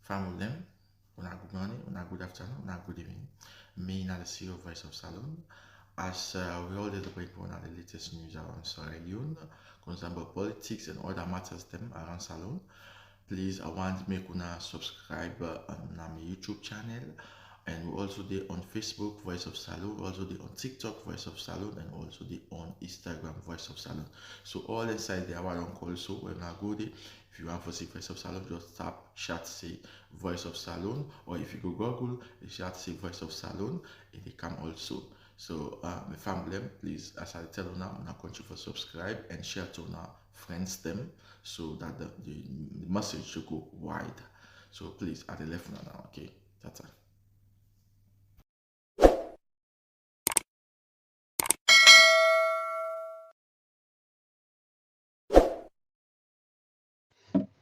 Family them, una good morning, una good afternoon, una good evening. Me, not the CEO of Voice of Salone. As we all did bring on the latest news around Sierra Leone, concerning politics and other matters them around Salone. Please, I want to make una subscribe on my YouTube channel. And we also there on Facebook, Voice of Salone, also there on TikTok, Voice of Salone, and also there on Instagram, Voice of Salone. So all inside there, I want to also when I go there, if you want to see Voice of Salone, just tap chat say Voice of Salone, or if you go Google, you chat say Voice of Salone, and they come also. So my family, please, as I tell you now, I'm not going to subscribe and share to our friends them, so that the message should go wide. So please, at the left now, okay, that's it.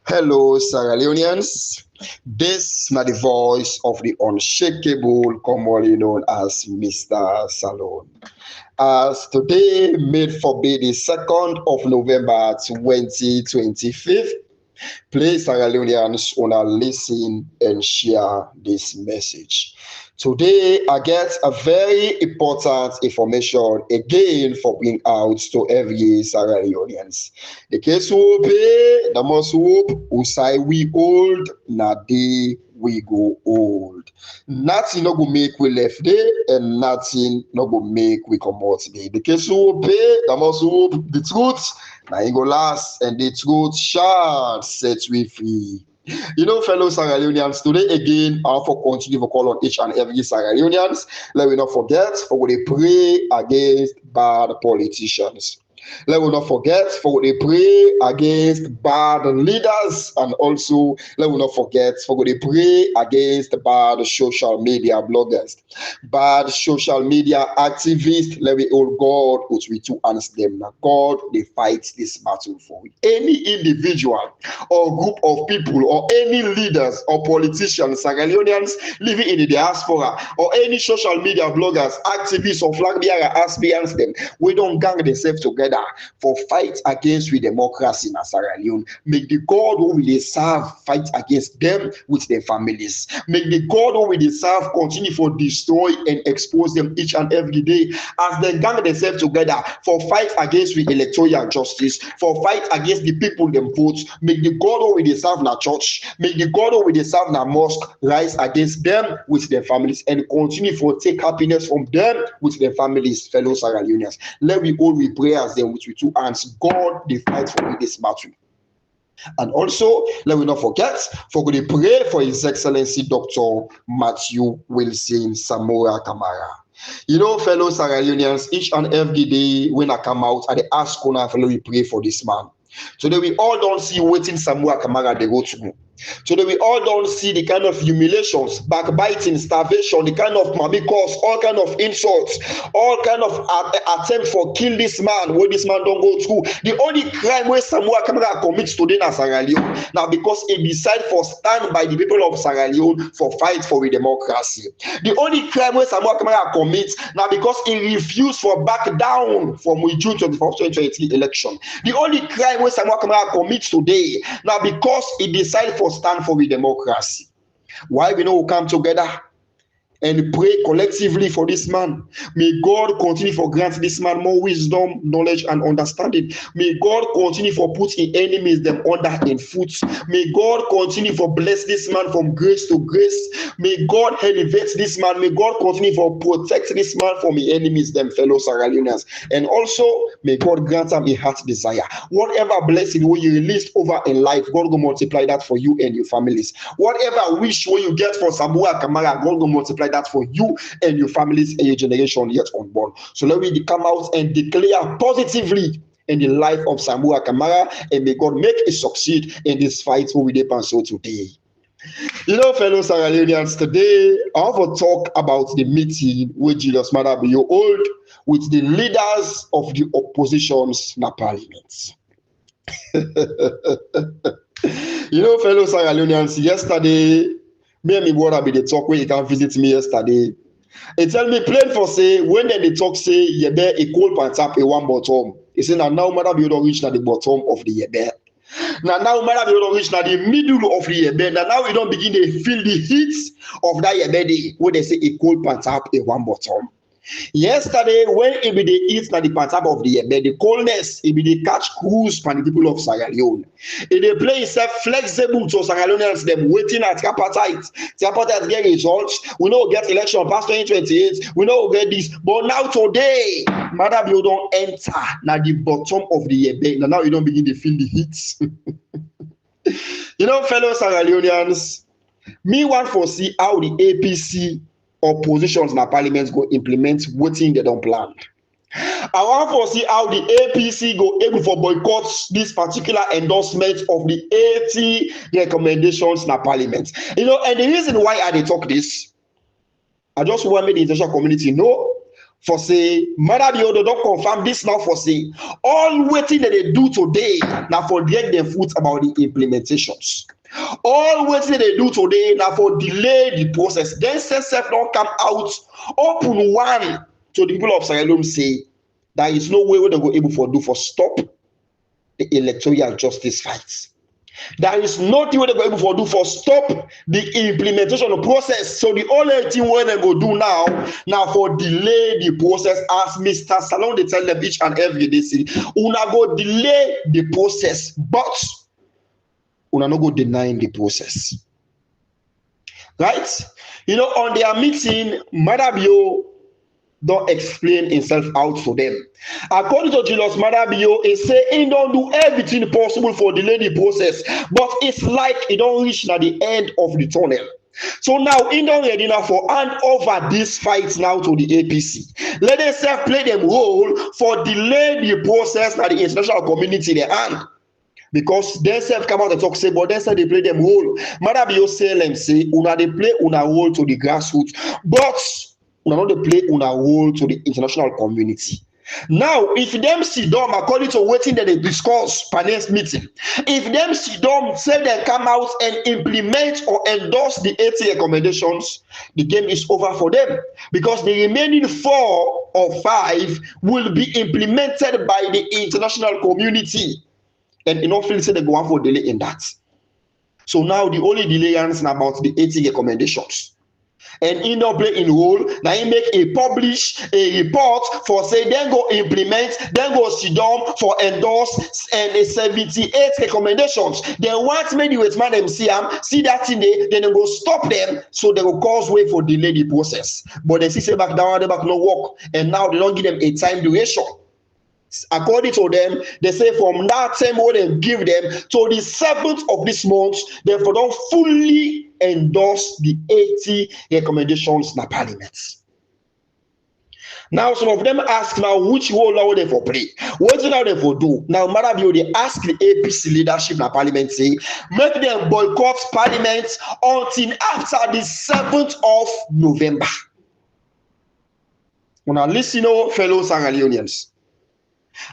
Hello, Sierra Leoneans. This is the voice of the unshakable, commonly known as Mr. Salone. As today, made for be the 2nd of November 2025, please, Sierra Leoneans, wanna listen and share this message. Today, I get a very important information again for bring out to every Sierra Leoneans. The case will be the most hope who say we old, na day we go old. Nothing no go make we left there, and nothing no go make we come out there. The case will be the most hope, the truth, na it go last, and the truth shall set we free. You know, fellow Sierra Leoneans, today again, I for continue to call on each and every Sierra Leoneans. Let me not forget, for we pray against bad politicians. Let us not forget, for they pray against bad leaders, and also let us not forget, for they pray against bad social media bloggers, bad social media activists. Let me all God put we to answer them. Now God, they fight this battle for we. Any individual or group of people or any leaders or politicians, Sierra Leoneans living in the diaspora, or any social media bloggers, activists or flag bearer aspirants them, we don't gang themselves together for fight against with democracy in Sierra Leone. Make the God who will serve fight against them with their families. Make the God who will serve continue for destroy and expose them each and every day as they gang themselves together for fight against with electoral justice, for fight against the people them vote. Make the God who will serve na church, make the God who will serve na mosque rise against them with their families and continue for take happiness from them with their families, fellow Sierra Leoneans. Let we all we pray as them with two hands. God, they fight for me this battle. And also, let me not forget, for we pray for His Excellency Dr. Matthew Wilson Samura Kamara. You know, fellow Sierra Leoneans, each and every day when I come out, I ask Konteh, fellow, we pray for this man. Today we all don't see waiting Samura Kamara they go through. Today we all don't see the kind of humiliations, backbiting, starvation, the kind of cause, all kind of insults, all kind of attempt for kill this man, where this man don't go through. The only crime where Samura Kamara commits today in Sierra Leone, now because he decide for stand by the people of Sierra Leone for fight for the democracy. The only crime where Samura Kamara commits now because he refused for back down from the June 24th, 2023 election. The only crime where Samura Kamara commits today now because he decided for stand for the democracy. Why we know we come together and pray collectively for this man. May God continue for grant this man more wisdom, knowledge, and understanding. May God continue for putting enemies them under in foot. May God continue for bless this man from grace to grace. May God elevate this man. May God continue for protect this man from the enemies them, fellow Sierra Leoneans. And also, may God grant him a heart desire. Whatever blessing will you release over in life, God will multiply that for you and your families. Whatever wish will you get for Samura Kamara, God will multiply that for you and your families and your generation yet unborn. So let me come out and declare positively in the life of Samura Kamara, and may God make it succeed in this fight we did so today. You know, fellow Sierra Leoneans, today I want to talk about the meeting with Julius Maada Bio hold with the leaders of the oppositions in parliament. You know, fellow Sierra Leoneans, yesterday me and my brother be the talk where he can visit me yesterday. He tell me plain for say when they talk say you bear a cold pan tap a one bottom. He say now Maada Bio don't reach at the bottom of the yebe. Now matter you don't reach now the middle of the year, now you don't begin to feel the heat of that year day where they say a cold pants up a one bottom. Yesterday, when it be the heat na the part of the year, the coldness, it be the catch cruise for the people of Sierra Leone. It they play itself flexible to Sierra Leoneans, them waiting at appetite. The appetite get results. We know get election past 2028. We know get this. But now today, madam, you don't enter now the bottom of the year. Now you don't begin to feel the heat. You know, fellow Sierra Leoneans, me want to see how the APC oppositions in the parliament go implement wetin they don't plan. I want to see how the APC go able for boycott this particular endorsement of the 80 recommendations in the parliament. You know, and the reason why I dey talk this, I just want make the international community know for say Madam Yodo don't confirm this now for say all waiting that they do today now for drag their foot about the implementations. All what they do today now for delay the process. Then self don't come out open one to the people of Sierra Leone say there is no way they go able for do for stop the electoral justice fights. There is nothing they go able for do for stop the implementation of the process. So the only thing where they go do now for delay the process, as Mr. Salone they tell them each and every day, say, una go delay the process, but una no go denying the process. Right? You know, on their meeting, Madabio don't explain himself out for them. According to Julius Madabio, he say he don't do everything possible for delay the process, but it's like he don't reach at the end of the tunnel. So now he don't ready now for hand over this fight now to the APC. Let them play them role for delay the process at the international community their hand. Because they self come out and talk say, but they say they play them role. Madabio say them say, una they play una role to the grassroots, but una not they play una role to the international community. Now, if them sit down according to waiting that they discuss per next meeting, if them sit down say they come out and implement or endorse the 80 recommendations, the game is over for them because the remaining 4 or 5 will be implemented by the international community. And you know, feel say they go on for delay in that. So now the only delay is about the 80 recommendations. And he not play in role. Now he make a publish a report for say then go implement, then go sit down for endorse and a 78 recommendations. Then once maybe with man them see that thing they then they go stop them, so they will cause way for delay the process. But they see say back down, they back no work, and now they don't give them a time duration. According to them, they say from that time what they give them to the 7th of this month, therefore don't fully endorse the 80 recommendations in the parliament. Now some of them ask now which role are they for play? What do they for do? Now Madabio they ask the APC leadership in the parliament say make them boycott parliament until after the 7th of November. Now listen, fellow Sierra Leoneans.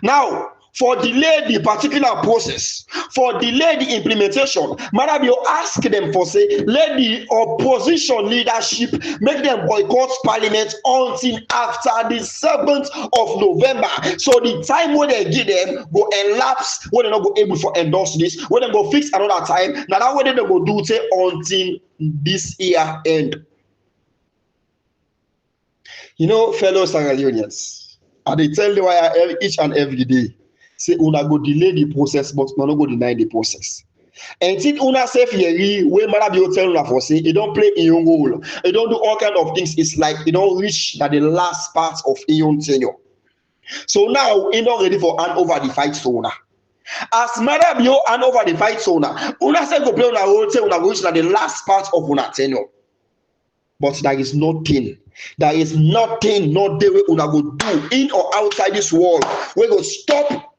Now, for delay the particular process, for delay the implementation, Madabio ask them for say, let the opposition leadership make them boycott parliament until after the 7th of November. So the time when they give them go elapse, when they not go able to endorse this, when they go fix another time. Now that way they go do it until this year end. You know, fellow Sierra Leoneans, and they tell you why each and every day say una go delay the process, but una go deny the process. And think una say here where Madabio tell una for say it don't play in your role, it don't do all kind of things. It's like it don't reach at the last part of your tenure. So now it not ready for hand over the fight to una. As Madabio hand over the fight to una say go play una role, say una reach at the last part of una tenure. But there is nothing. There is nothing, no day we una go do in or outside this world. We go stop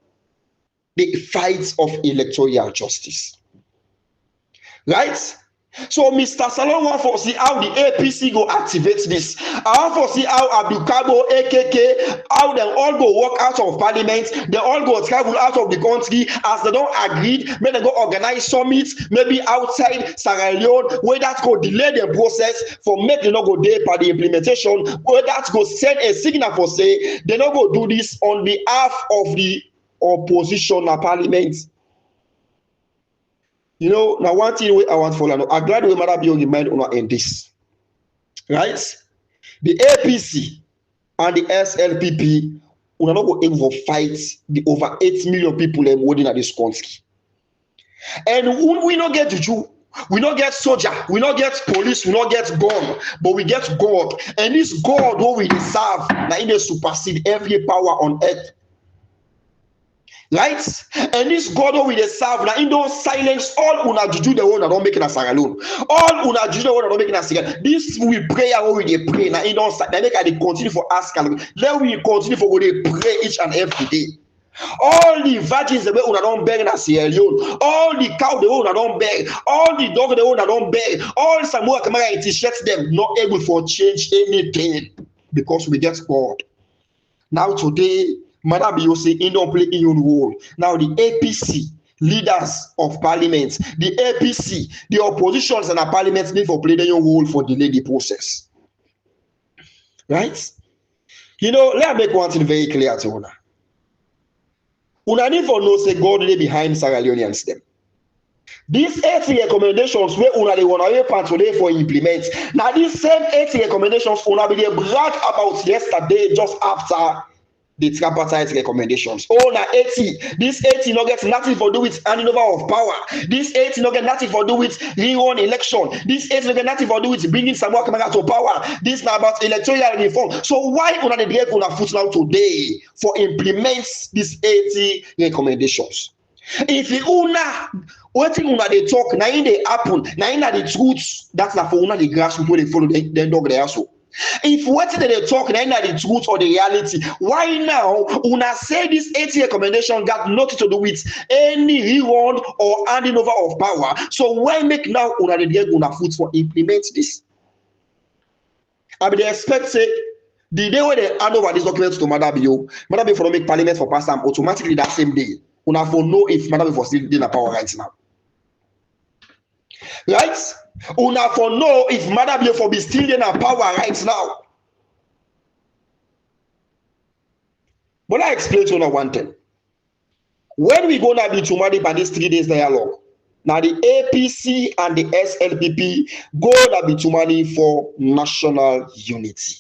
the fights of electoral justice. Right? So Mr. Salone want to see how the APC go activate this. I want to see how Abdukabo, AKK, how they all go work out of parliament. They all go travel out of the country as they don't agree. Maybe they go organize summits, maybe outside Sierra Leone, where that go delay the process for make they not go there for the implementation, where that go send a signal for say they not go do this on behalf of the opposition at parliament. You know, now one thing I want to follow. I'm glad we might be remind on in this. Right? The APC and the SLPP we are not going to fight the over 8 million people holding at this country. And we not get juju, we not get soldier, we not get police, we not get gun, but we get God. And this God who we serve, now he supersede every power on earth. Right? And this God who we serve, now he don't silence all una juju the one that don't make it a Sierra Leone. All una juju the one that don't make it a Sierra Leone. This we pray how we pray. Now he don't make I continue for ask. Then we continue for we pray each and every day. All the virgins the way una don't beg in Sierra Leone, all the cow the one that don't beg, all the dog the one that don't beg, all Samura Kamara t-shirts them not able for change anything because we get God. Now today, Madam Biyose in don't play in role. Now the APC leaders of parliament, the APC, the oppositions and the parliament need for play their role for delay the process. Right? You know, let me make one thing very clear to una. Una need for know say God lay behind Sierra Leoneans them. These 80 recommendations where una dey wanna part today for implement. Now these same 80 recommendations una be dey brag about yesterday just after the tripartite recommendations. Oh, now 80. This 80 not get nothing for do with handing over of power. This 80 not get nothing for do with Rerun election. This 80 not get nothing for do with bringing Samura Kamara to power. This now about electoral reform. So why una the get una foot now today for implement these 80 recommendations? If you una what thing una they talk, now in they happen, now in the truths, that's not for una the grassroots where they follow the dog there so. If what they talk now the truth or the reality, why now una say this 80 recommendation got nothing to do with any rerun or handing over of power? So why make now una the get una foot for implement this? I mean they expect say the day when they hand over these documents to Madam Bio for make parliament for pass them automatically that same day. Una for know if Madam Bio for still in the power right now. Right? Una for know if Madam for be still in our power right now. But I explain to you one thing. When we gonna be to Madi by this 3 days dialogue, now the APC and the SLPP gonna be to Madi for national unity.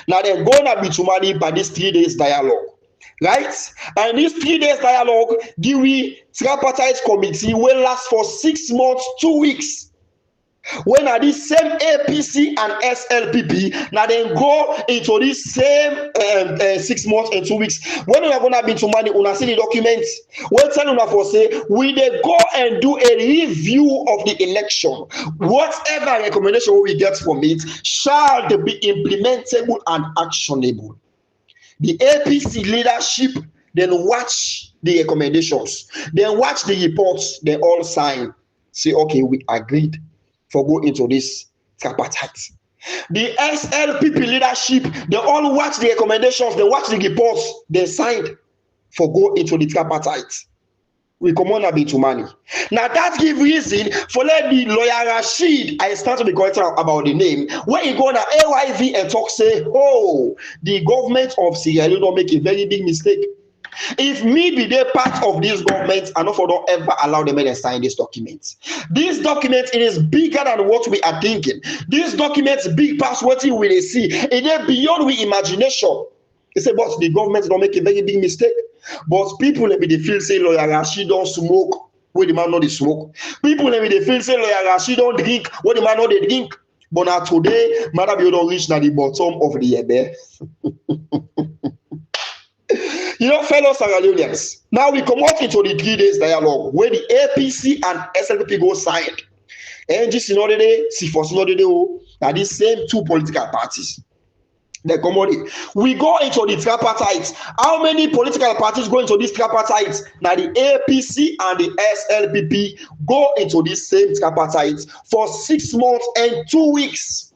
Now they're gonna be to Madi by this 3 days dialogue. Right? And this 3 days dialogue, give we tripartite committee will last for 6 months, 2 weeks. When are these same APC and SLPP now then go into this same 6 months and 2 weeks. When we are gonna be to money, una see the documents. We'll tell una for say we they go and do a review of the election. Whatever recommendation we get from it shall they be implementable and actionable. The APC leadership then watch the recommendations, then watch the reports, they all sign. Say, okay, we agreed for go into this tripartite. The SLPP leadership, they all watch the recommendations, they watch the reports, they signed for go into the tripartite. We come on a bit to money. Now that give reason for let the lawyer Rashid, I start to be going about the name, when he go on AYV and talk say, oh, the government of Sierra Leone don't make a very big mistake. If me be the part of this government, I know for don't ever allow them to sign this document. This document it is bigger than what we are thinking. This document big past what we will see. It is beyond we imagination. They say, but the government don't make a very big mistake. But people let me they feel say lawyer Rashid don't smoke when the man know they smoke. People let me they feel say lawyer Rashid don't drink when the man know they drink. But now today, Madam you don't reach now the bottom of the ebe. You know, fellow Sierra Leoneans, now we come out into the 3 days dialogue where the APC and SLPP go signed. NGC Sinodede, C4 Sinodede, now these same two political parties. They come on. We go into the tripartite. How many political parties go into this tripartite? Now the APC and the SLPP go into this same tripartite for 6 months and 2 weeks.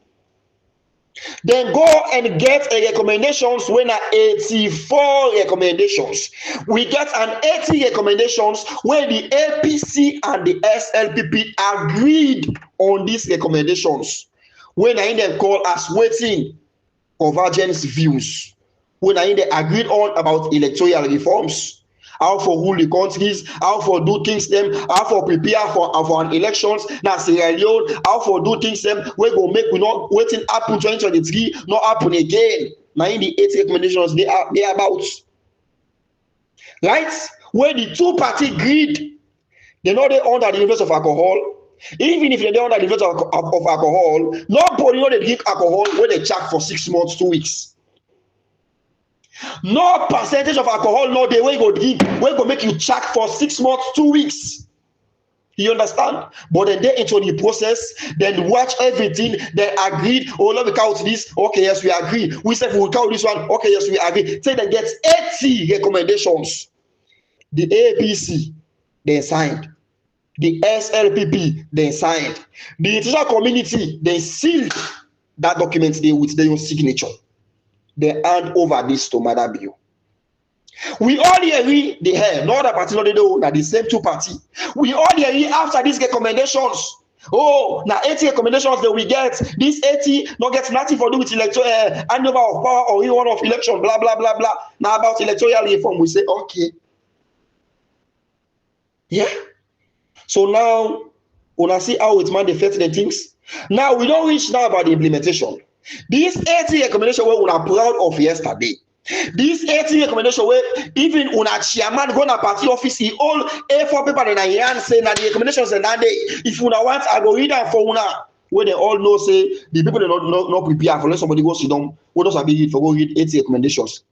Then go and get a recommendations when are 84 recommendations. We get an 80 recommendations where the APC and the SLPP agreed on these recommendations. When I them call as waiting convergence views. When I they agreed on about electoral reforms. how for rule the countries, how for do things them, how for prepare for an elections. Now Sierra Leone, how for do things them. We go make we not waiting happen 2023, not happen again. Now in the 8 recommendations they are about. Right? Where the two-party greed, they know they under the influence of alcohol. Even if they're under the influence of alcohol, nobody know they drink alcohol when they check for 6 months, 2 weeks. No percentage of alcohol, no the way you go drink, we go make you check for 6 months, 2 weeks. You understand? But then they into the process, then watch everything, they agreed, oh, let me count this, okay, yes, we agree. We said we will count this one, okay, yes, we agree. Say they get 80 recommendations. The APC, they signed. The SLPP, they signed. The international community, they sealed that document there with their own signature. They hand over this to Madam Bill. We all agree the hair, not that party, not the same two party. We all agree after these recommendations. Oh, now 80 recommendations that we get. This 80 not get nothing for do with electoral handover of power or rerun of election, blah blah blah blah. Now about electoral reform, we say okay. Yeah. So now, when see how it manifests the things. Now we don't reach now about the implementation. These 80 recommendations we are proud of yesterday. These 80 recommendations where even when a chairman go to party office, he all A4 paper in a hand say that the recommendations are that day. If you want, I go read them for una. Where they all know say the people they not prepare for let somebody go sit down. We don't have to go read 80 recommendations.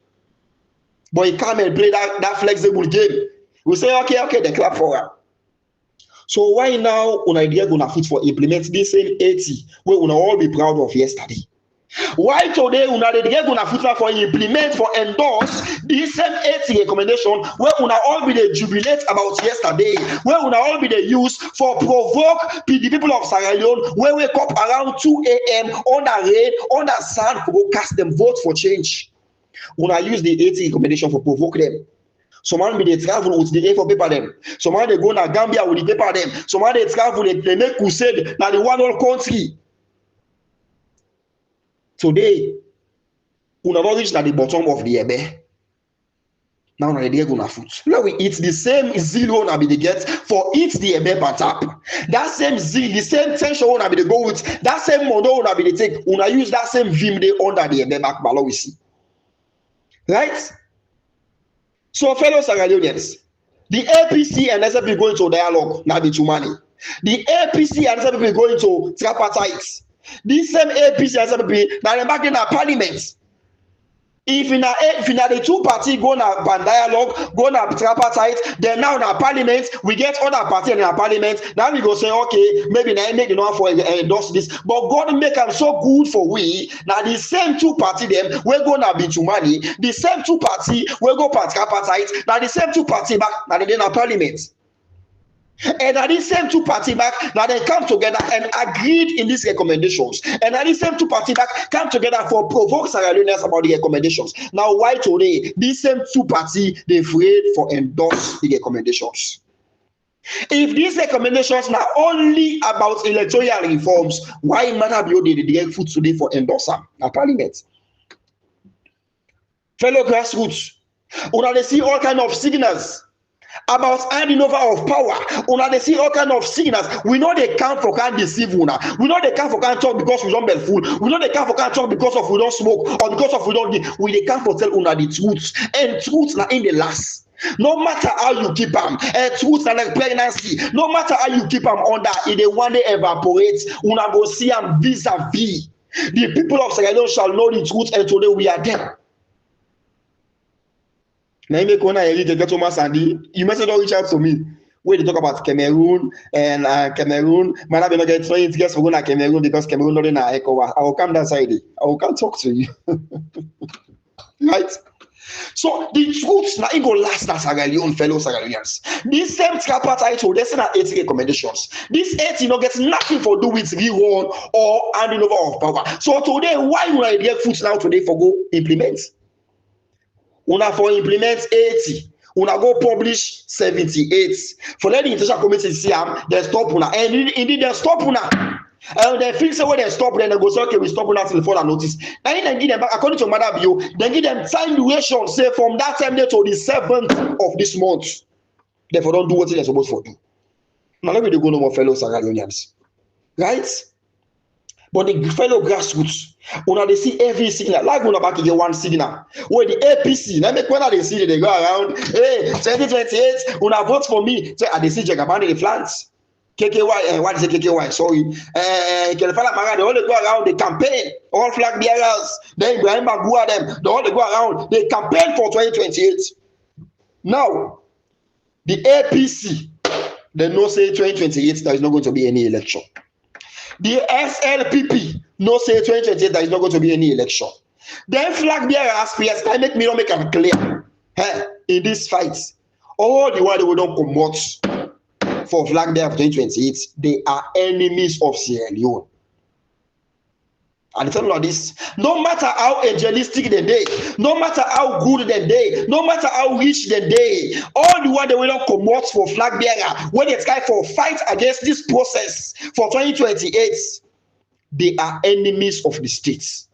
But he come and play that flexible game. We say okay, they clap for her. So why now on idea gonna fit for implement this same 80 where we all be proud of yesterday? Why today una idea gonna fit for implement for endorse this same 80 recommendation where una all be the jubilate about yesterday, where una all be the use for provoke the people of Sierra Leone where wake up around 2 a.m. under rain, under sun to go cast them vote for change. Una use the 80 recommendation for provoke them. Some man be they travel with the A4 paper them. Some man they go to Gambia with the paper them. Some man they travel, they make crusade na the one whole country. Today, we never reach at the bottom of the ebe. Now na the go na foot. Now we eat the same zeal na be the get for eat the ebe per tap. That same zeal, the same tension na be the go with. That same modo na be the take. Una use that same vim dey under the ebe back below we see. Right? So, fellow Sierra Leoneans, the APC and SLPP going to dialogue, now be too money. The APC and SLPP going to tripartite. This same APC and SLPP, now they're back in our parliament. If in the two party go na dialogue, go na tripartite, then now in our parliament, we get other party in our parliament. Now we go say, okay, maybe now make the one for endorse this, but God make them so good for we. Now the same two party them we're gonna be to money. The same two party we go tripartite. Now the same two party back now they in our parliament. And at the same two party back, now they come together and agreed in these recommendations. And at the same two party back come together for provoke Sierra Leoneans about the recommendations. Now, why today these same two party they afraid for endorse the recommendations? If these recommendations are only about electoral reforms, why matter be the direct foot today for endorse them? Now, Parliament, fellow grassroots, they see all kind of signals about handing over of power. Una they see all kind of signals. We know they can't for can't deceive una. We know they can't for can't talk because we don't be fool. We know they can't for can't talk because of we don't smoke or because of we don't they can't for tell una the truth. And truth na in the last. No matter how you keep them, truth na like pregnancy. No matter how you keep them under, if they one day evaporate, una go see them vis-a-vis. The people of Sierra Leone shall know the truth, and today we are there. Now you make one get Thomas Andy. You must not reach out to me. Where they talk about Cameroon and Cameroon. Man, I not get 20 guests for going to Cameroon because Cameroon not in ECOWAS. I will come that side. I will come talk to you. Right? So the truth now it go last as Sierra Leone, fellow Sierra Leoneans. This same tripartite told us 80 recommendations. This 80 no gets nothing for do with rerun or handing over of power. So today, why would I get foot now today for go implement? Una for implement 80. Una go publish 78. For let the international committee see they stop una. And indeed they stop una. And they feel so when they stop, then they go say, okay, we stop until further notice. And then give them back, according to Madam Bio, then give them time duration, say from that time there to the 7th of this month. Therefore, don't do what they're supposed to do. Now, let me go no more fellow Sierra Leoneans. Right? But the fellow grassroots, when they see every signal, like when back get one signal, where the APC, now make when they see they go around, hey, 2028, when I vote for me, say, they see Jagabani the flanks. KKY, what is it KKY? Sorry. Kamara, they all go around, they campaign, all flag bearers, then Ibrahim Bagua, them, they all go around, they campaign for 2028. Now, the APC, they know say 2028, there is not going to be any election. The SLPP, no say 2028, there is not going to be any election. Then flag bearer aspirants, I make me not make them clear. Hey, in this fight, all the while they will not come for flag bearer of 2028, they are enemies of Sierra Leone. And tell you this, no matter how evangelistic the day, no matter how good the day, no matter how rich the day, all the while they will not come out for flag bearer when it's time for fight against this process for 2028, they are enemies of the states.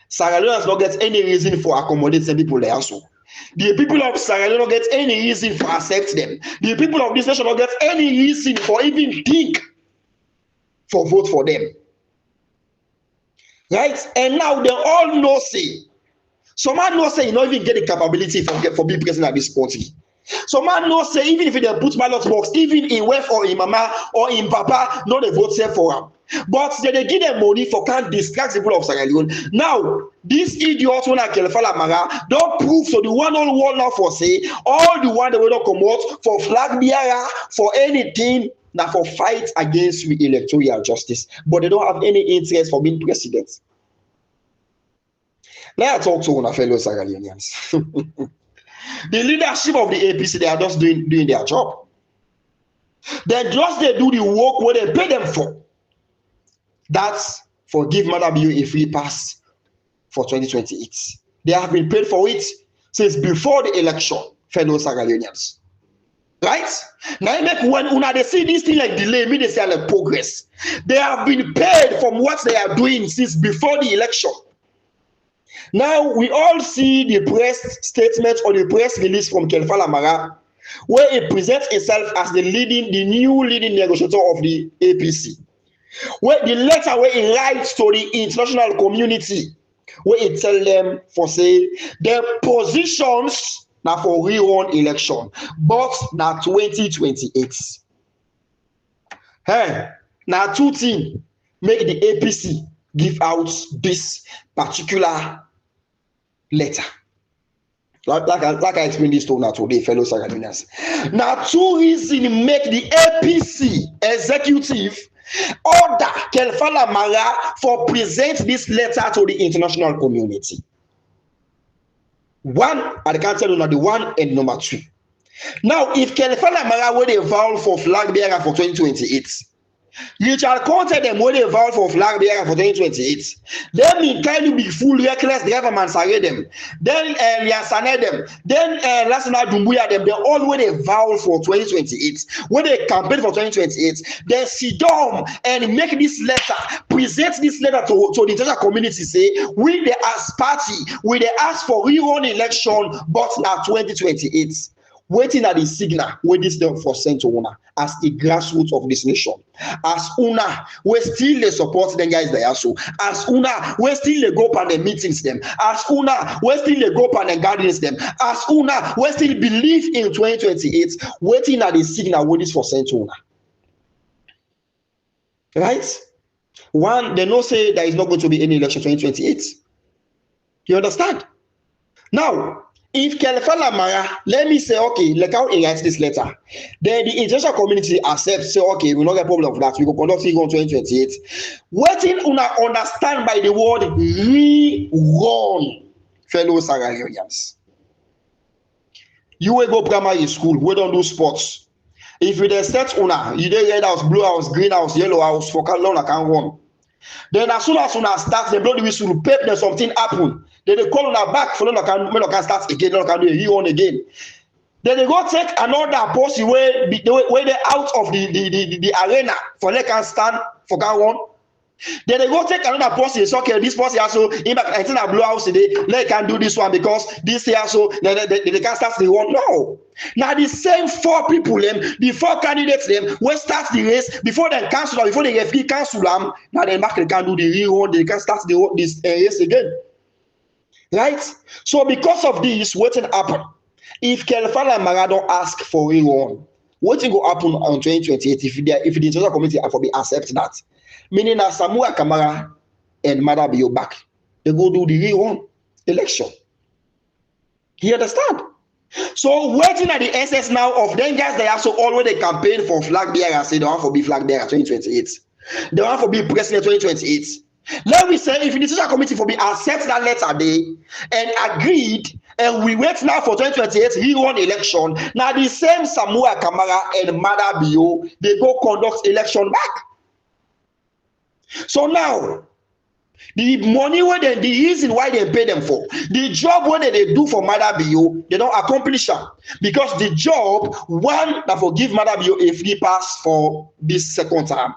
Sierra Leone does not get any reason for accommodating people there also. The people of Sierra Leone don't get any reason for accept them. The people of this nation don't get any reason for even think for vote for them. Right? And now they all know say. Some man know say you don't even get the capability for being president at this party. Some man know say even if they put ballot box, even in wife or in mama or in papa, no they vote say for him. But they give them money for can't distract the people of Sierra Leone. Now, this idiot when I kill Kamara don't prove so the one on one now for say all the one they will not come out for flag bearer for anything now for fight against the electoral justice, but they don't have any interest for being president. Let us talk to our fellow Sierra Leoneans. The leadership of the APC, they are just doing their job. They do the work where they pay them for. That's for give Madam Bio a free pass for 2028. They have been paid for it since before the election, fellow Sierra Leoneans. Right? Now when they see this thing like delay, me they say like progress. They have been paid from what they are doing since before the election. Now we all see the press statement or the press release from Kamara, where it presents itself as the new leading negotiator of the APC. Where the letter where it writes to the international community, where it tells them for say their positions now for Rerun election, but now 2028. Hey, now two things make the APC give out this particular letter. Like I explained this to now today, fellow Sierra Leoneans. Now, two reasons make the APC executive order Kamara for present this letter to the international community. One, I can't tell you now the one and number two. Now, if Kamara were the vow for flag bearer for 2028, you shall Konteh them when they vow for flag bearer for 2028. Then me kind of be full reckless driver man sare them. Then Yasane them. Then Lasana Dumbuya them. They all when they vow for 2028. When they campaign for 2028, then sit down and make this letter, present this letter to the international community. Say we they ask party, we they ask for Rerun election, but now 2028. Waiting at the signal where this them for sent to una as a grassroots of this nation. As una, we still they support them guys there so. As una, we still they go up and the meetings them. As una, we still they go up and the gatherings them. As una, we still believe in 2028. Waiting at the signal where this for sent to una. Right? One, they know say there is not going to be any election 2028. You understand? Now, if Kamara, let me say, okay, like how he writes this letter, then the international community accepts, say, okay, we don't get a problem of that, we will conduct it on 2028. Waiting una understand by the word Rerun, fellow Sierra Leoneans. You will go primary school, we don't do sports. If you set una, you dey red house, blue house, green house, yellow house, for how long I can run. Then as soon as una start, the blow the whistle, pep, there's something happen. Then they call on back for no can start again, no can do a Rerun again. Then they go take another post where they're out of the arena for they can stand for that one. Then they go take another person. It's okay. This person also, I think I blow house today. They can do this one because this year so they can start the one. No. Now the same 4 people, the 4 candidates, when start the race before they cancel them, before they referee cancel them. Now they can do the rerun. They can start this race again. Right? So because of this, what will happen? If Kelfala and Mara don't ask for rerun, what will happen on 2028 if the international community accept that? Meaning that Samura, Kamara, and Madabio back. They go do the rerun election. You understand? So waiting at the essence now of them guys, they also already campaign for flag bearer and say they want to be flag bearer 2028. They want to be president 2028. Let me say if the international committee for be accept that letter day and agreed, and we wait now for 2028 rerun election. Now the same Samura, Kamara, and Madabio, they go conduct election back. So now, the money the reason why they pay them for, the job what they do for Madabio, they don't accomplish them. Because the job, one, that for give Madabio a free pass for this second term.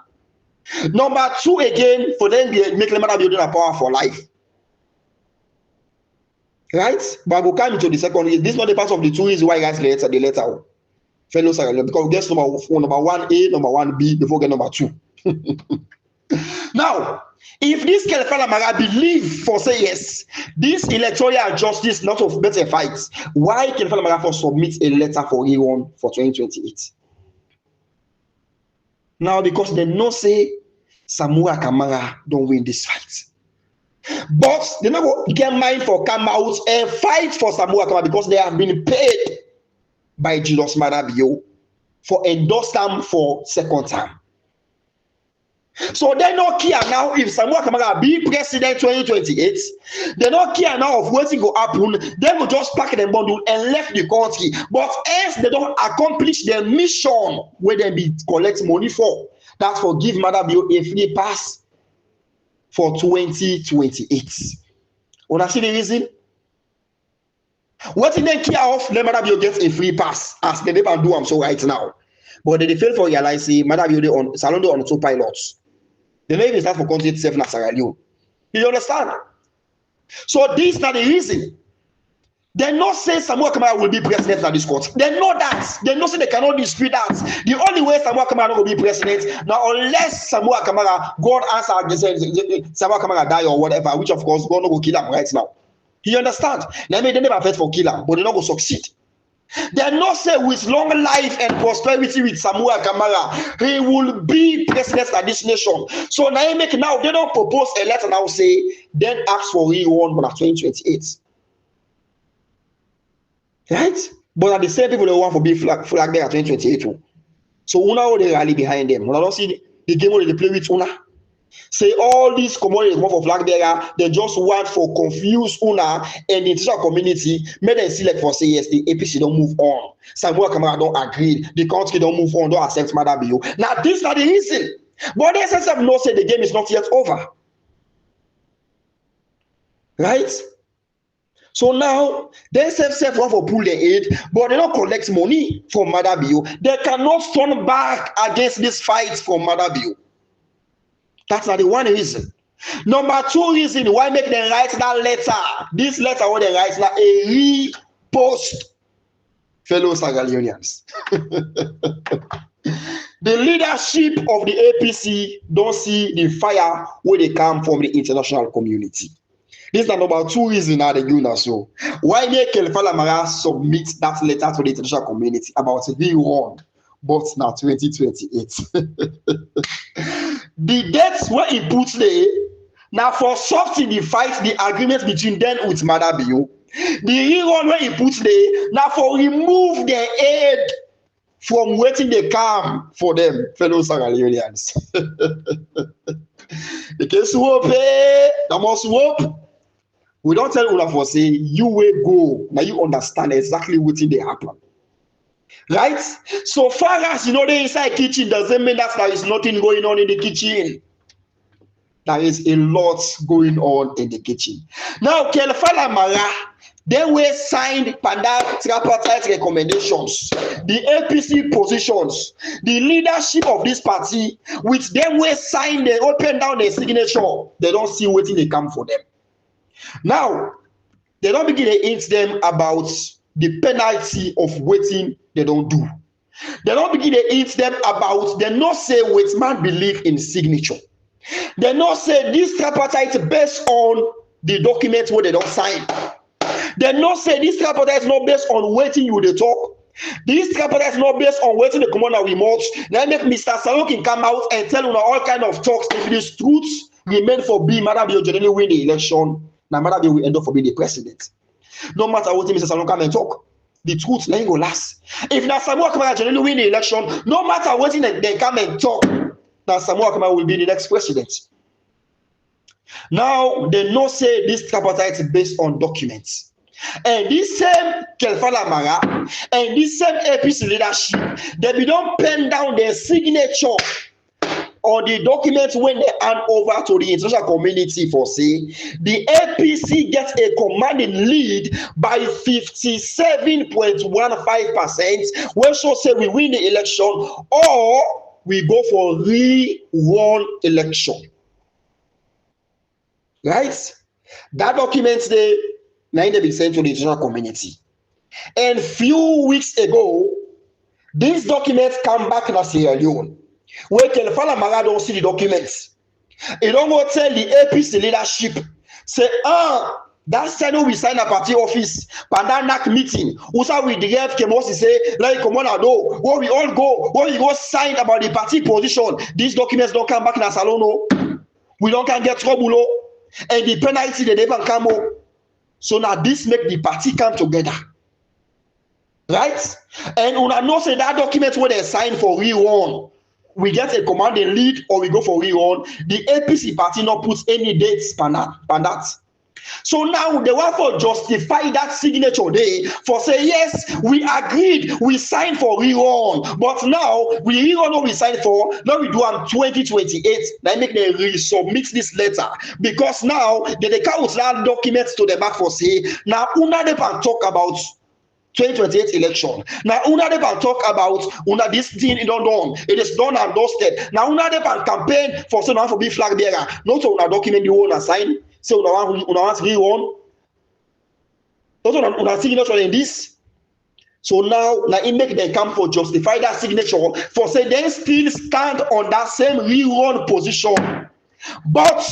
Number 2, again, for them they make Madabio a power for life. Right? But we'll come into the second reason. This is not the part of the 2 reasons why guys later the letter. Fellow Sierra Leone, because we get number 1A, number 1B, before get number 2. Now, if this Kelfala Mara believe for say yes, this electoral justice not of better fights, why Kelfala Mara for submit a letter for rerun for 2028? Now, because they know say Samura Kamara don't win this fight. But they never get mind for come out and fight for Samura Kamara because they have been paid by Julius Madabio for endorse them for second term. So they don't care now if Samura Kamara be president 2028. They don't care now of what will happen. They will just pack them bundle and left the country. But as they don't accomplish their mission where they be collect money for, that's for give Madabio a free pass for 2028. Wanna see the reason? What did they care of? Let Madabio get a free pass as they never do so right now. But they fail for realizing Madabio on Salone on autopilots. They don't even start for Konteh itself in Sierra Leone. You understand? So this is not the reason. They not say Samura Kamara will be president at this court. They know that. They know say they cannot dispute that. The only way Samura Kamara will be president now, unless Samura Kamara, God answer Samura Kamara die or whatever, which of course God no go kill him right now. You understand? They never fight for kill him, but they not go succeed. They not say with long life and prosperity with Samura Kamara, he will be president of this nation. So now they don't propose a letter now say, then ask for rerun for 2028. Right? But at the same people they want to be flag there at 2028 too. So Una they rally behind them. Una don't see the game where they play with Una. Say all these commodities want for flag bearer, they just want for confuse Una and the international community. Make them select for say yes, the APC don't move on. Samura Kamara don't agree. The country don't move on, don't accept Madabio. Now this is not the reason. But the SSF know say the game is not yet over. Right? So now they SSF want for pull their aid, but they don't collect money from Madabio. They cannot turn back against this fight from Madabio. That's not the one reason. Number 2 reason why make them write that letter. This letter what they write now a repost. Fellow Sierra Leoneans. The leadership of the APC don't see the fire where they come from the international community. This is the number 2 reason now they do now. So why make Kelfala Mara submit that letter to the international community about rerun, but now 2028. The dates where he puts there now for softening the fight, the agreement between them with Madabio. The rerun where he puts there now for remove their aid from waiting they come for them, fellow Sierra Leoneans. The case swoop, the most swoop. We don't tell Una for say you will go. Now you understand exactly what they happen. Right? So far as you know the inside kitchen doesn't mean that there is nothing going on in the kitchen. There is a lot going on in the kitchen. Now, Kelfala Mara Then we signed Panda tripartite recommendations, the APC positions, the leadership of this party, with them we signed, they open down their signature. They don't see waiting they come for them. Now, they don't begin to hint them about the penalty of waiting they don't do. They don't begin to hint them about, they not say wait man believe in signature. They not say this tripartite based on the documents where they don't sign. They not say this tripartite is not based on waiting you they talk. This tripartite is not based on waiting the commander remote. Now make Mr. Salone can come out and tell you all kind of talks. If these truths remain for B, Madam will generally win the election. Now Madam will end up for being the president. No matter what Mr. Salone come and talk, the truth let go last. If now Samura Kamara generally win the election, no matter what they come and talk, now Samura Kamara will be the next president. Now they not say this tripartite is based on documents. And this same Kamara and this same APC leadership, they be don't pen down their signature on the documents when they hand over to the international community for say the APC gets a commanding lead by 57.15%, when so say we win the election or we go for rerun election. Right? That document they been sent to the international community. And few weeks ago, these documents come back in Sierra Leone. Where Kamara don't see the documents. He don't go tell the APC leadership, say, that sign we sign a party office, Pandanak meeting. Also we derive Kemosi say, like Kamara do, where we all go, where we go sign about the party position. These documents don't come back in Salone. We don't can get trouble. And the penalty they never come. So now this make the party come together. Right? And una know say that document where they sign for rerun, we get a commanding lead or we go for rerun. The APC party not puts any dates on that. So now they want to justify that signature day for say yes, we agreed, we signed for rerun, but now we rerun what we signed for, now we do on 2028. They make them resubmit this letter because now they count that documents to the back for say now una they can talk about 2028 election. Now una they can talk about this thing is done. It is done and dusted. Now una they can campaign for someone for be flag bearer. Not so una document you want to sign. So una want rerun. Also una signature in this. So now it make them come for justify that signature for say they still stand on that same rerun position. But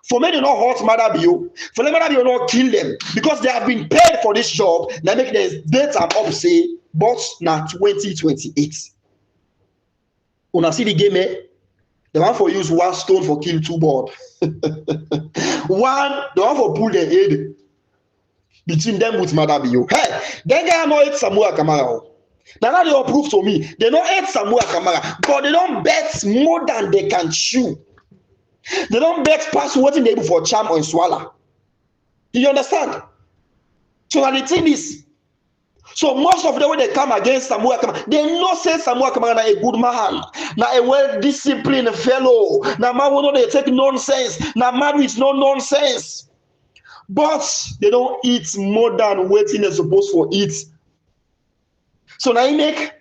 for me, they not hurt Madabio. For them, Madabio not kill them because they have been paid for this job. They make the date up say, but now 2028. Una see the game, eh? They want for use one stone for kill two birds. One, they want for pull their head between them with Madabio. Hey, that guy not hate Samura Kamara. Now they all prove to me they don't hate Samura Kamara, but they don't bet more than they can chew. They don't bet past what they able for charm or swallow. Do you understand? So now the thing is, so most of the way they come against Samura Kamara, they not say Samura Kamara is a good man, now a well-disciplined fellow. Now man will not they take nonsense. Now man with no nonsense. But they don't eat more than what they're supposed to eat. So now you make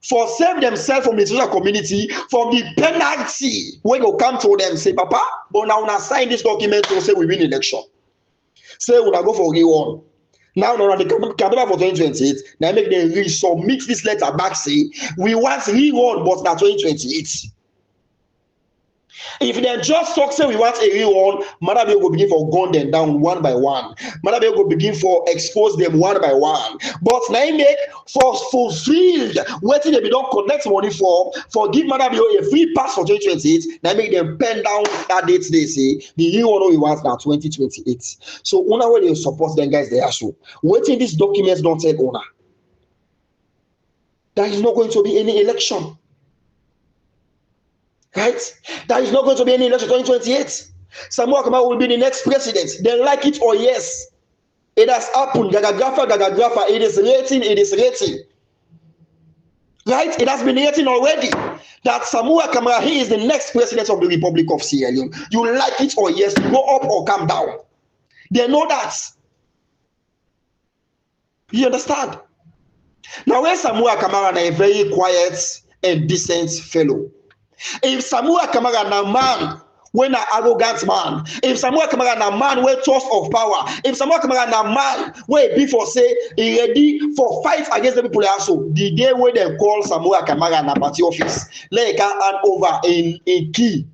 for save themselves from the social community, from the penalty when you come to them, say, Papa, but now I sign this document to say we win election. Say we go for rerun. Now they come for 2028. Now make them resubmit this letter back, say we want rerun, but now 2028. If they just talk say we want a rerun, Madabio will begin for gun them down one by one. Madabio will begin for expose them one by one. But now make for fulfilled waiting they don't collect money for give Madabio a free pass for 2028. Now make them pen down that date they say the rerun we want now 2028. So una way they support them guys they are so waiting these documents don't take owner. There is not going to be any election. Right? There is not going to be any election 2028. Samura Kamara will be the next president. They like it or yes. It has happened. Gagagrafa. It is rating. Right? It has been rating already. That Samura Kamara, he is the next president of the Republic of Sierra Leone. You like it or yes, go up or come down. They know that. You understand? Now, when Samura Kamara is a very quiet and decent fellow, if Samura Kamara na man, when an arrogant man, if Samura Kamara na man with trust of power, if Samura Kamara na man where before say he ready for fight against the people also, the day when they call Samura Kamara na party office, let can hand over in key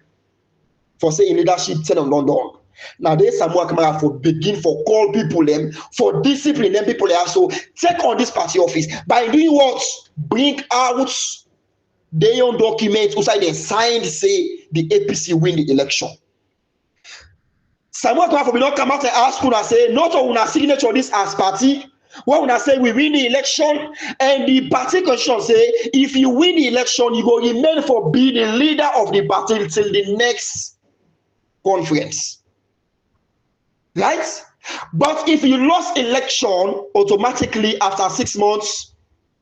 for say in leadership 10 of London. Now there's Samura Kamara for begin for call people them for discipline them people also take on this party office by doing what? Bring out their own documents outside they signed say the APC win the election. Samura Kamara for not come out and ask una say not on una signature this as party. When una say we win the election and the party constitution say if you win the election you go remain for being the leader of the party till the next conference. Right? But if you lost election, automatically after 6 months,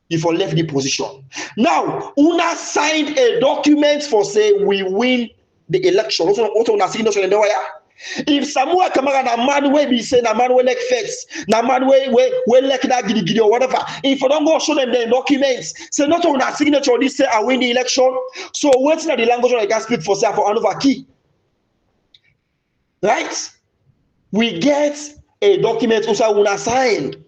you for left the position. Now, una signed a document for say we win the election. Also una signature in the way. If Samura Kamara na man wey be say na man wey like facts, na man wey like that gidi or whatever. If you don't go show them the documents, say not on a signature this say I win the election. So what's not the language I can speak for say for another key? Right? We get a document also una signed.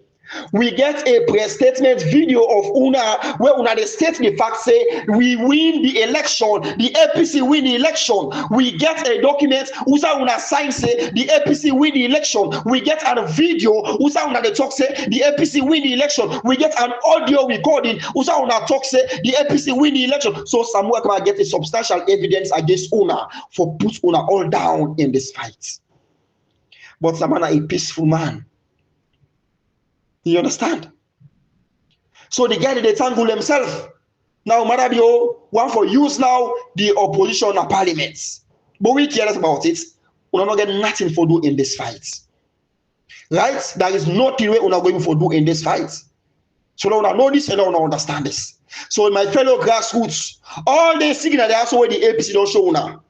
We get a press statement video of una where una they state the fact say we win the election, the APC win the election. We get a document also una sign say the APC win the election. We get a video also una they talk say the APC win the election. We get an audio recording also una talk say the APC win the election. So Samura can get a substantial evidence against una for put una all down in this fight. But Samana is a peaceful man. You understand? So the guy that they tangle himself. Now, Marabio want for use now the opposition of parliaments. But we care about it. We don't get nothing for do in this fight. Right? There is nothing we're not going for do in this fight. So now know this and now understand this. So my fellow grassroots, all they signal they also where the APC don't show now.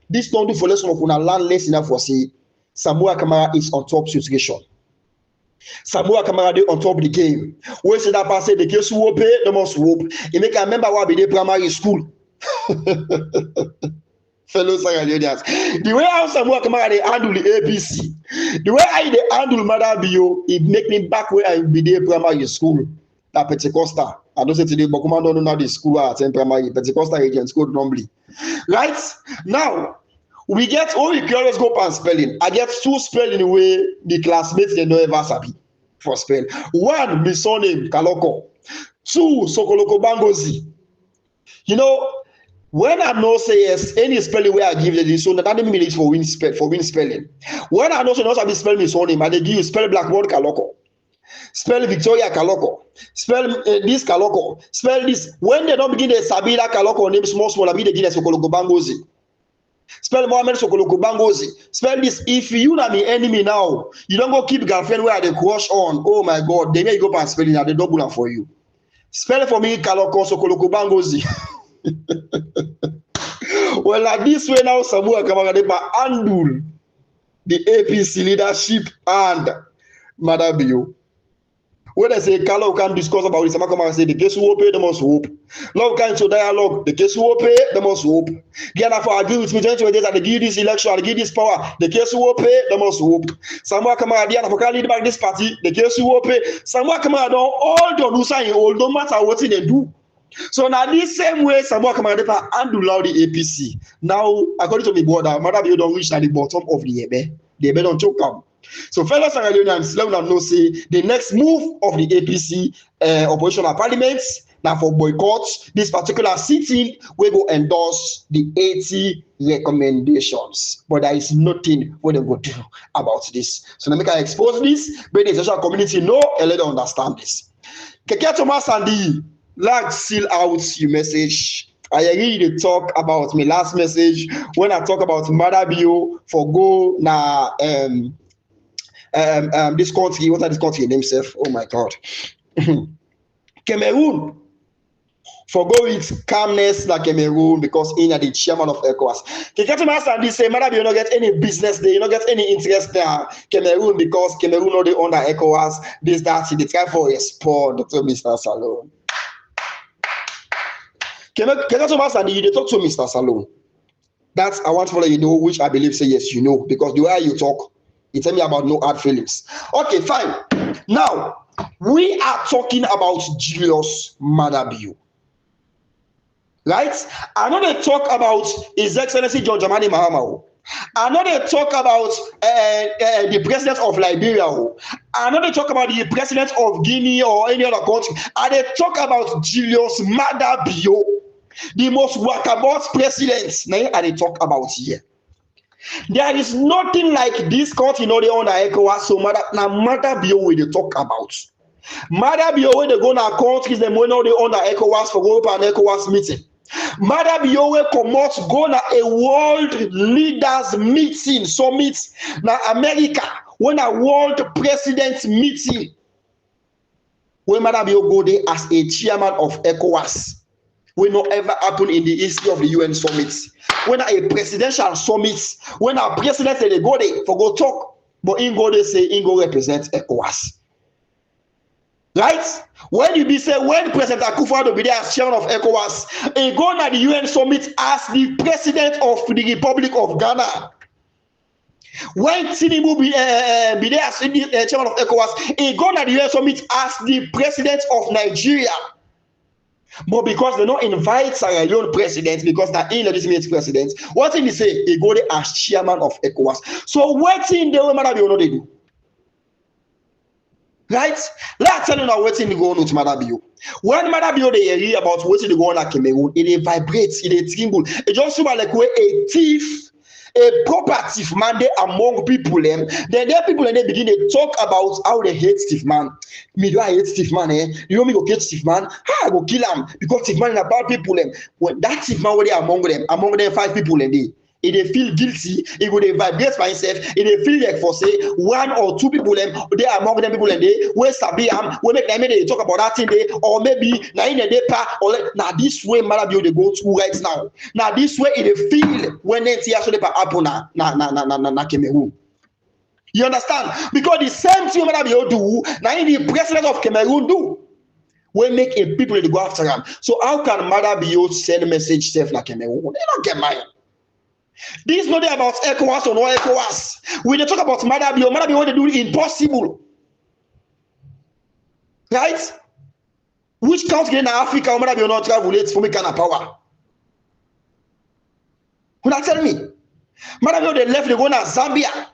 This don't do for lesson of una land less enough for see. Samura Kamara is on top situation. Samura Kamara on top of the game. When say that pass the case whoop, the must whoop. He make a member of the primary school. Fellow Sierra Leoneans. The way how Samura Kamara they handle the APC, the way I they handle Mother Bio, it make me back where I be there primary school. That Pentecostal. I don't say today, but come on, don't know the school at primary Pentecostal agent school normally. Right now. We get all the curious go and spelling. I get 2 spelling way the classmates they know ever sabi for spell. 1, my surname Kaloko. 2, Sokoloko Bangozi. You know, when I know say yes, any spelling where I give you this, so that doesn't mean it's for win spelling. When I know say not sabi spell my surname, I they give you spell Blackboard Kaloko. Spell Victoria Kaloko. Spell this Kaloko. Spell this. When they don't begin the Sabila Kaloko name small, I be they give us Sokoloko Bangozi. Spell Mohammed Sokoloko Bangozi. Spell this. If you na me enemy now, you don't go keep girlfriend where they crush on. Oh my God, they may go and spell it now. They double for you. Spell for me Kaloko Sokoloko Bangozi. Well, like this way now, Samura Kamara they handle the APC leadership and Madabio. When I say Kalo can discuss about it, Samura say the case will pay, the must hope. Love can show dialogue, the case will pay, the must hope. Gana for agree with me 20 days and they give this election, they give this power, the case will pay, the must hope. Samura Kamara Diana for lead back this party, the case will pay. Samura Kamara don't all the Lusa in all, no matter what they do. So now this same way, Samura Kamara handle the APC. Now, according to me, brother, Madabio don't reach at the bottom of the Ebe. The Ebe don't choke out. So, fellow Sierra Leoneans, let me know say the next move of the APC oppositional parliaments now for boycott this particular sitting, we go endorse the 80 recommendations. But there is nothing we go do about this. So, let me expose this, but the social community know and let them understand this. Keke Thomas and the like seal out your message. I agree to talk about my last message when I talk about Madabio for go na this country, what are this country name self? Oh my God. Cameroon For go with calmness like Cameroon because in the chairman of ECOWAS. Keketuma Sandy say, Madam, you don't get any business there, you don't get any interest there, Cameroon, because Cameroon know they under ECOWAS, this, that, they try for respond to Mr. Salone. Keketuma Sandy, you talk to Mr. Salone. That's I want to let you know, which I believe say yes, you know, because the way you talk, you tell me about no hard feelings. Okay, fine. Now, we are talking about Julius Madabio. Right? I know they talk about His Excellency John Dramani Mahama. I know they talk about the president of Liberia. I know they talk about the president of Guinea or any other country. And they talk about Julius Madabio, the most walkabout president. And they talk about here. There is nothing like this country, they own ECOWAS. So Madabio will they talk about. Madabio when they go to countries, they know they own ECOWAS for go to an ECOWAS meeting. Madabio will come out go na a world leaders meeting summit na America when a world president meeting. When Madabio go there as a chairman of ECOWAS. Will not ever happen in the history of the UN summits. When a presidential summit, when a president say they go there for go talk, but in go they say in go represent ECOWAS. Right? When you be say when President Akufo-Addo be there as chairman of ECOWAS, he go to the UN summit as the president of the Republic of Ghana. When Tinubu be there as the chairman of ECOWAS, he go to the UN summit as the president of Nigeria. But because they don't invite Sierra Leone president, because they're illegitimate president, what did he say? He go there as chairman of ECOWAS. So what in the way Madabio they do? Right? Let's tell you now what's in the going on to Madabio. When Madabio they hear about what's in the going on Cameroon, it vibrates, it trembles. It just seems like a thief, a proper thief man there among people. Then there people and they begin to talk about how they hate thief man. Me do I hate thief man? You know me go get thief man? I go kill him because thief man is about people. When that thief man were there among them 5 people and if they feel guilty, it would vibrate by itself. If they feel like for say 1 or 2 people, they are among them people and they will sabi we make them they talk about that thing they or maybe now in the pa or now this way Madabio they go to right now. Now this way it they feel when they see actually happen na Cameroon. You understand? Because the same thing Madabio do now in the president of Cameroon do. We make a people to go after him. So how can Madabio send a message safe like Cameroon? They don't get mine. This is not about ECOWAS or no ECOWAS. When they talk about Madabio want to do it impossible. Right? Which country in Africa Madabio not travel for me kind of power? Who not tell me? Madabio they left, they go to Zambia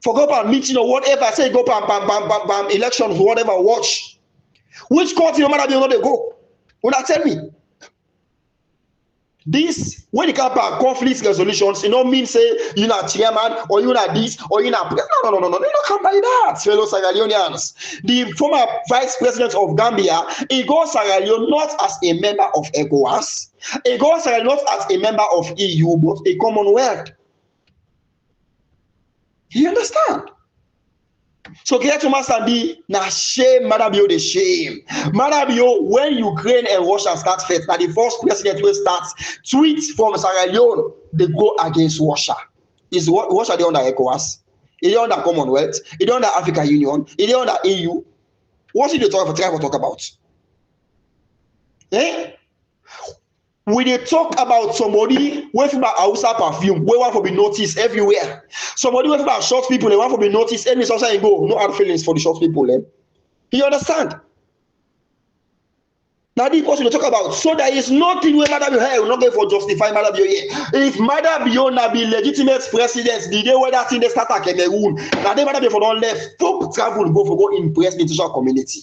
for go and meeting or whatever. Say go bam elections, whatever, watch. Which country Madabio not they go? Who not tell me? This, when it comes to conflict resolutions, it don't mean say you're not chairman or you're not this or you're not. No. They don't come by that, fellow Sierra Leoneans. The former vice president of Gambia, he goes Sierra Leone not as a member of ECOWAS, he goes Sierra Leone not as a member of EU, but a Commonwealth. You understand? So Keketuma Sandy na shame Madabio the shame. Madabio when Ukraine and Russia start fight, now the first president will start tweet from Sierra Leone, they go against Russia. Is Russia they under ECOWAS? Is they under Commonwealth? Is they under African Union? Is they under EU? What should they talk about? Eh? We they talk about somebody with about Hausa perfume, we want to be noticed everywhere. Somebody with about short people, they want to be noticed. Any social go, no hard feelings for the short people. You understand? Now this person we talk about. So there is nothing where Madabio here will not going for justify Madabio here. If Madabio na be legitimate president, the day where that thing they start at Cameroon, now they Madabio for don't left, travel go impress the international community.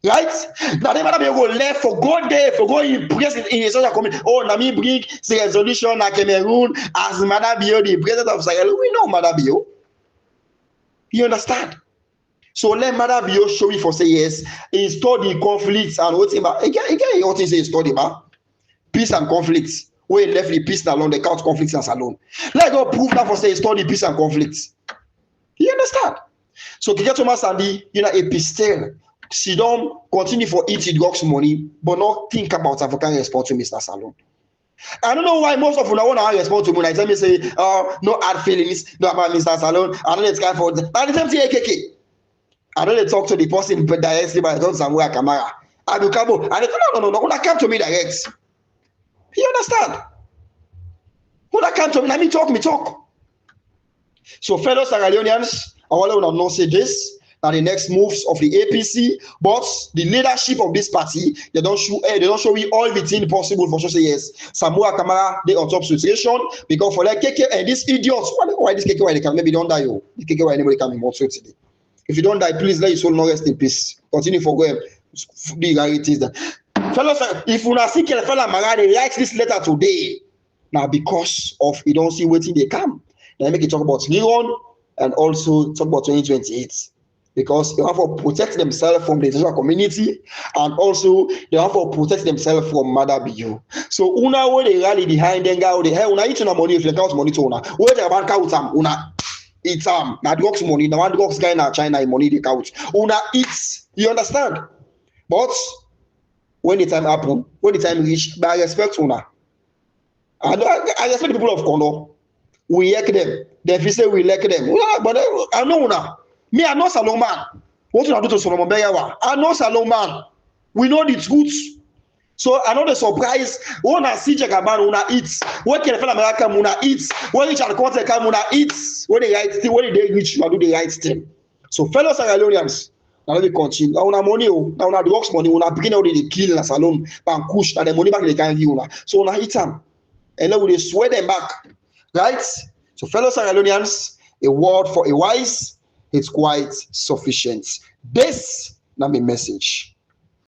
Right? Now they Madabio go left for go there for go impress in the social community. Oh, now me bring the resolution at Cameroon as Madabio, the president of Sierra Leone. We know Madabio. You understand? So let Madabio show me for say yes, he study conflicts and what again what he say study about peace and conflicts. Where he left the peace alone, they count conflicts and Salone. Let go prove that for say study peace and conflicts. You understand? So Keketuma Sandy, you know, a pistel She don't continue for eating drugs money, but not think about African response to Mr. Salone. I don't know why most of you want to respond to me. I tell me say, no hard feelings, no about Mr. Salone. I don't let guy for the same thing AKK. I don't let talk to the person directly by Don Samura Kamara. I do cabo. I no. When I come to me direct, you understand? When I come to me, let me talk. So, fellow Sierra Leoneans, I want to not say this. Are the next moves of the APC, but the leadership of this party, they don't show me all the things possible for sure. Say yes, Samura Kamara, they on top situation because for like KK and these idiots, why this KK why they can maybe don't die, oh, the KK why anybody can be more so today. If you don't die, please let your soul not rest in peace. Continue for going. The reality is that, fellows, if you not see the fellow Mara, they write this letter today. Now because of you don't see waiting they come. They make it talk about Rerun and also talk about 2028. Because they have to protect themselves from the international community and also they have to protect themselves from Mother BU. So una where they rally behind them guy they una eat una money if you count money to una where they bank out una eat na drugs money na one drugs guy na China money they count una eat, you understand? But when the time happen, when the time reach, but I respect una. I respect the people of Konteh. We like them. They say we like them. But I know una. Me, I know Salone man. What you do to Solomon Beyawa? I know Salone man. We know the truth. So I know the surprise. When I see Jagaban, una eat. When can fellow America, una eat. When Richard Konteh come, una eat. When the right thing, when they reach, you do the right thing. So fellow Sierra Leoneans, now let me continue. Now una money, now una drugs money, una begin already kill na Salone, and push, and the money back they can't give una. So una eat them, and then we swear them back, right? So fellow Sierra Leoneans, a word for a wise. It's quite sufficient. This is my message.